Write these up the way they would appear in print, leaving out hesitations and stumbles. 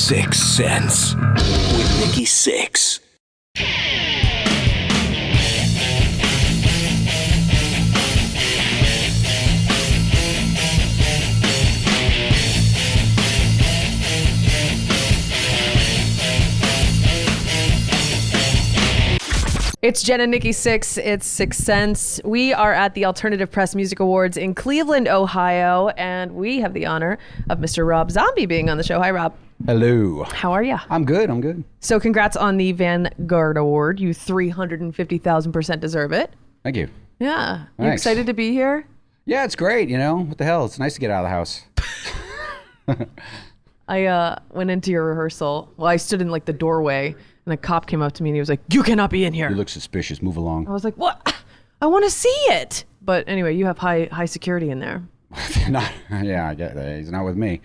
Sixx Sense with Nikki Sixx. It's Jenn and Nikki Sixx. It's Sixx Sense. We are at the Alternative Press Music Awards in Cleveland, Ohio, and we have the honor of Mr. Rob Zombie being on the show. Hi, Rob. Hello. How are you? I'm good. So congrats on the Vanguard Award. You 350,000% deserve it. Thank you. Yeah. You Thanks. excited to be here? Yeah, it's great, you know. What the hell? It's nice to get out of the house. I went into your rehearsal. Well, I stood in like the doorway and a cop came up to me and he was like, "You cannot be in here." You look suspicious. Move along. I was like, "What? I want to see it." But anyway, you have high security in there. Yeah, I get that. He's not with me.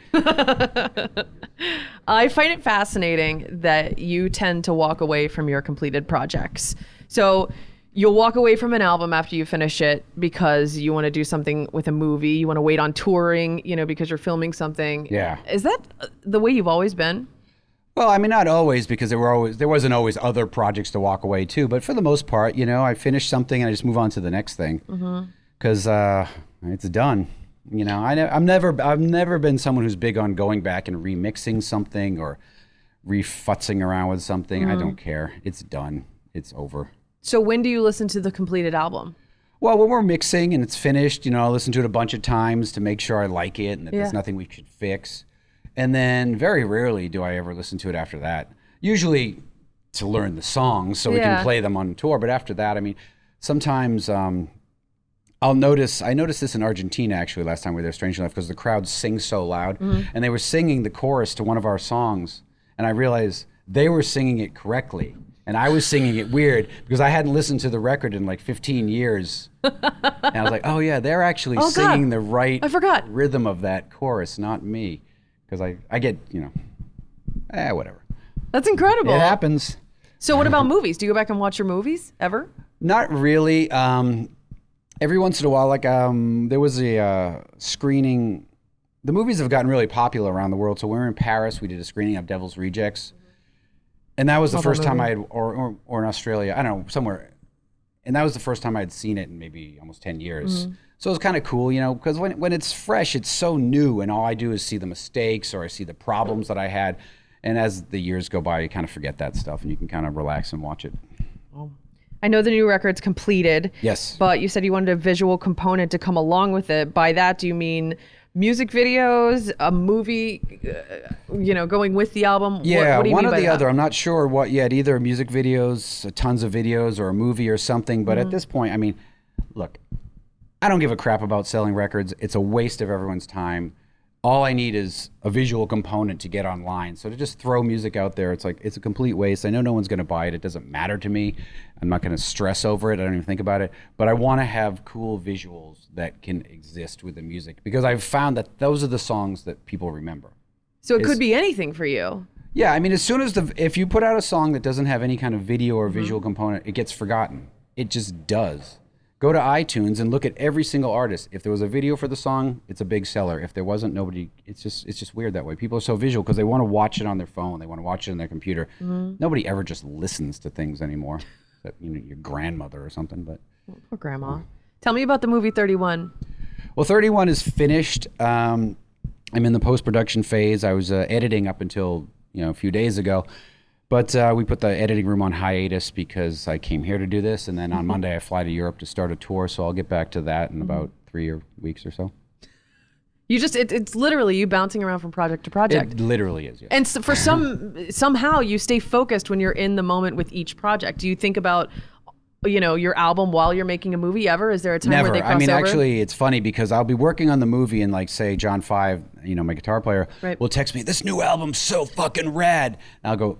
I find it fascinating that you tend to walk away from your completed projects. So you'll walk away from an album after you finish it because you want to do something with a movie. You want to wait on touring, because you're filming something. Yeah. Is that the way you've always been? Well, I mean, not always, because there wasn't always other projects to walk away to. But for the most part, I finish something and I just move on to the next thing because it's done. I've never been someone who's big on going back and remixing something or refutzing around with something. I don't care. It's done. It's over. So when do you listen to the completed album? Well, when we're mixing and it's finished, I'll listen to it a bunch of times to make sure I like it and that there's nothing we should fix. And then very rarely do I ever listen to it after that. Usually to learn the songs so we can play them on tour. But after that, I mean, sometimes I noticed this in Argentina actually last time we were there, strangely enough, because the crowd sings so loud. And they were singing the chorus to one of our songs. And I realized they were singing it correctly. And I was singing it weird because I hadn't listened to the record in like 15 years. And I was like, oh yeah, they're actually singing the right rhythm of that chorus, not me. Because I get, whatever. That's incredible. It happens. So what about movies? Do you go back and watch your movies ever? Not really. Every once in a while, like there was a screening. The movies have gotten really popular around the world. So when we were in Paris, we did a screening of Devil's Rejects. And that was the first time I had, or in Australia, I don't know, somewhere. And that was the first time I had seen it in maybe almost 10 years. So it was kind of cool, because when it's fresh, it's so new, and all I do is see the mistakes or I see the problems that I had. And as the years go by, you kind of forget that stuff, and you can kind of relax and watch it. I know the new record's completed. Yes. But you said you wanted a visual component to come along with it. By that, do you mean music videos, a movie, going with the album? Yeah, what do you one mean or by the that? other. I'm not sure what yet. Either music videos, tons of videos, or a movie or something. But at this point, I mean, look, I don't give a crap about selling records. It's a waste of everyone's time. All I need is a visual component to get online. So to just throw music out there, it's a complete waste. I know no one's going to buy it. It doesn't matter to me. I'm not going to stress over it. I don't even think about it. But I want to have cool visuals that can exist with the music because I've found that those are the songs that people remember. So it could be anything for you. Yeah, I mean, as soon as if you put out a song that doesn't have any kind of video or visual component, it gets forgotten. It just does. Go to iTunes and look at every single artist. If there was a video for the song, it's a big seller. If there wasn't, nobody. It's just weird that way. People are so visual because they want to watch it on their phone. They want to watch it on their computer. Nobody ever just listens to things anymore. Except, your grandmother or something. But Poor grandma. Tell me about the movie 31. Well, 31 is finished. I'm in the post-production phase. I was editing up until a few days ago. But we put the editing room on hiatus because I came here to do this. And then on Monday, I fly to Europe to start a tour. So I'll get back to that in about 3 weeks or so. It's literally you bouncing around from project to project. It literally is, yes. And so for somehow you stay focused when you're in the moment with each project. Do you think about, your album while you're making a movie ever? Is there a time where they cross over? Actually, it's funny because I'll be working on the movie and say John 5, my guitar player, will text me, "This new album's so fucking rad." And I'll go,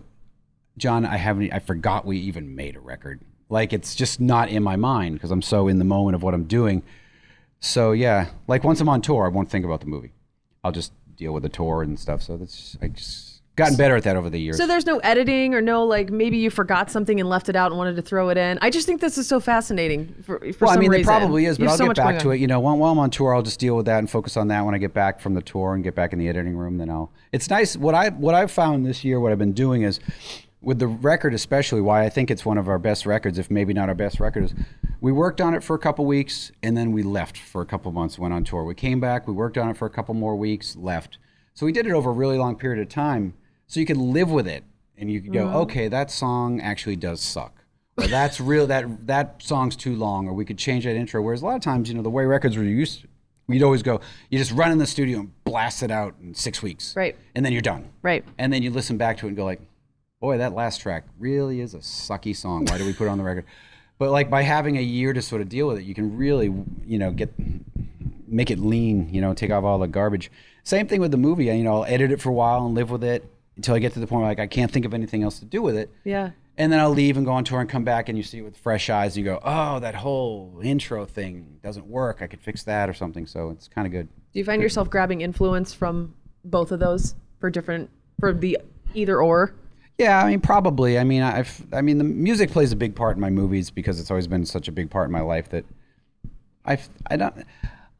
"John, I forgot we even made a record." It's just not in my mind because I'm so in the moment of what I'm doing. So yeah, once I'm on tour, I won't think about the movie. I'll just deal with the tour and stuff. So Gotten better at that over the years. So there's no editing or no, like, maybe you forgot something and left it out and wanted to throw it in. I just think this is so fascinating for some reason. Well, I mean, it probably is, but I'll get back to it. it. While I'm on tour, I'll just deal with that and focus on that when I get back from the tour and get back in the editing room. Then it's nice. What I've found this year, what I've been doing is, with the record especially, why I think it's one of our best records, if maybe not our best record, is we worked on it for a couple weeks and then we left for a couple months, went on tour. We came back, we worked on it for a couple more weeks, left. So we did it over a really long period of time. So you could live with it, and you could go, okay, that song actually does suck, or that's real. That song's too long, or we could change that intro. Whereas a lot of times, the way records were used, we'd always go, you just run in the studio and blast it out in 6 weeks, right? And then you're done, right? And then you listen back to it and go like, boy, that last track really is a sucky song. Why did we put it on the record? But like by having a year to sort of deal with it, you can really, make it lean. Take off all the garbage. Same thing with the movie. I'll edit it for a while and live with it until I get to the point where I can't think of anything else to do with it. Yeah. And then I'll leave and go on tour and come back and you see it with fresh eyes and you go, oh, that whole intro thing doesn't work. I could fix that or something. So it's kind of good. Do you find yourself grabbing influence from both of those for the either or? Yeah, probably. The music plays a big part in my movies because it's always been such a big part in my life that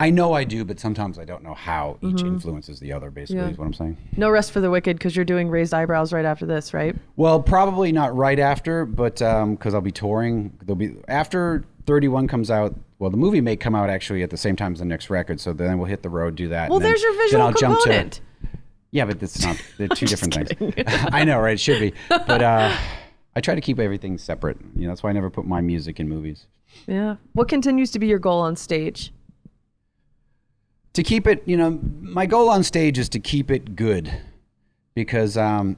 I know I do, but sometimes I don't know how each influences the other, basically, is what I'm saying. No Rest for the Wicked, because you're doing Raised Eyebrows right after this, right? Well, probably not right after, but because I'll be touring. After 31 comes out, well, the movie may come out actually at the same time as the next record, so then we'll hit the road, do that. Well, there's your visual component. Yeah, but it's not. They're two different things. I know, right? It should be. But I try to keep everything separate. That's why I never put my music in movies. Yeah. What continues to be your goal on stage? To keep it, my goal on stage is to keep it good, because I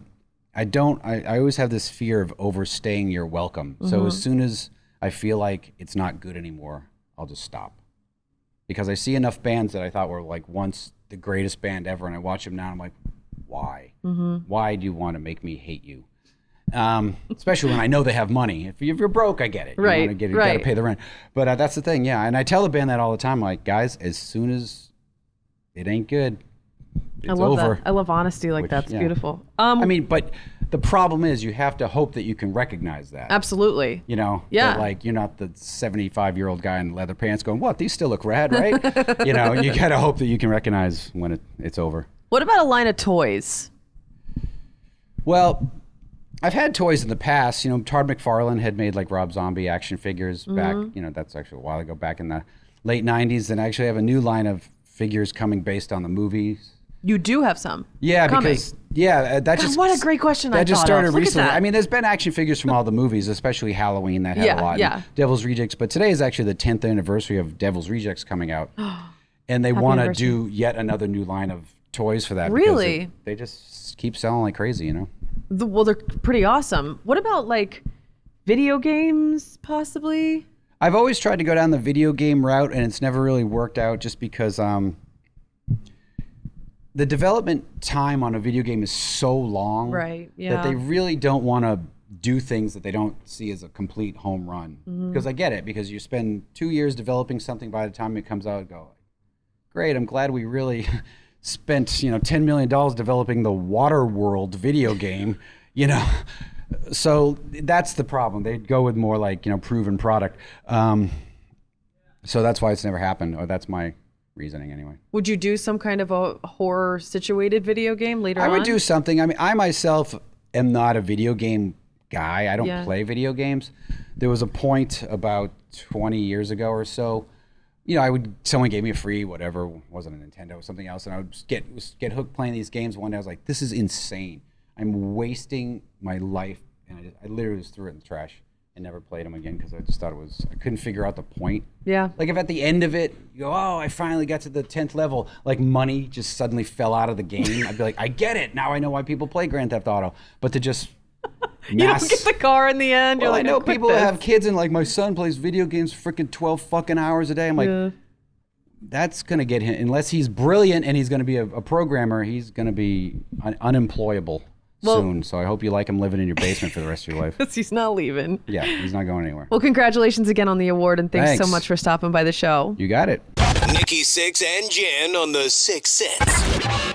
always have this fear of overstaying your welcome. So as soon as I feel like it's not good anymore, I'll just stop. Because I see enough bands that I thought were like once the greatest band ever, and I watch them now, and I'm like, why? Why do you want to make me hate you? Especially when I know they have money. If you're broke, I get it. Right, you got to pay the rent. But that's the thing, yeah. And I tell the band that all the time, like, guys, as soon as it ain't good, it's over. That. I love honesty like that. It's beautiful. But the problem is you have to hope that you can recognize that. Absolutely. Yeah. That, like, you're not the 75-year-old guy in leather pants going, what? These still look rad, right? You got to hope that you can recognize when it's over. What about a line of toys? Well, I've had toys in the past. Todd McFarlane had made like Rob Zombie action figures back, that's actually a while ago, back in the late 90s. And I actually have a new line of figures coming based on the movies. You do have some. Yeah, coming. Because what a great question. That just started recently. That. There's been action figures from all the movies, especially Halloween, that had a lot. Yeah. Devil's Rejects, but today is actually the 10th anniversary of Devil's Rejects coming out, and they want to do yet another new line of toys for that. Really? They just keep selling like crazy, Well, they're pretty awesome. What about like video games, possibly? I've always tried to go down the video game route, and it's never really worked out just because the development time on a video game is so long, right? Yeah. That they really don't want to do things that they don't see as a complete home run. Because I get it, because you spend 2 years developing something, by the time it comes out, and go, great, I'm glad we really spent $10 million developing the Waterworld video game, So that's the problem. They'd go with more like proven product. So that's why it's never happened, or that's my reasoning anyway. Would you do some kind of a horror situated video game later on? I would do something. I myself am not a video game guy. I don't play video games. There was a point about 20 years ago or so, someone gave me a free whatever, wasn't a Nintendo or something else, and I would get hooked playing these games. One day I was like, this is insane. I'm wasting my life, and I literally just threw it in the trash and never played them again, because I just thought I couldn't figure out the point. Yeah. Like if at the end of it, you go, oh, I finally got to the 10th level, like money just suddenly fell out of the game. I'd be like, I get it. Now I know why people play Grand Theft Auto. But to just you don't get the car in the end. Well, you're like, I know people who have kids and like my son plays video games freaking 12 fucking hours a day. I'm like, that's going to get him, unless he's brilliant and he's going to be a programmer, he's going to be unemployable. Soon, so I hope you like him living in your basement for the rest of your life. He's not leaving. Yeah, he's not going anywhere. Well, congratulations again on the award, and thanks so much for stopping by the show. You got it. Nikki Sixx and Jenn on the Sixx Sense.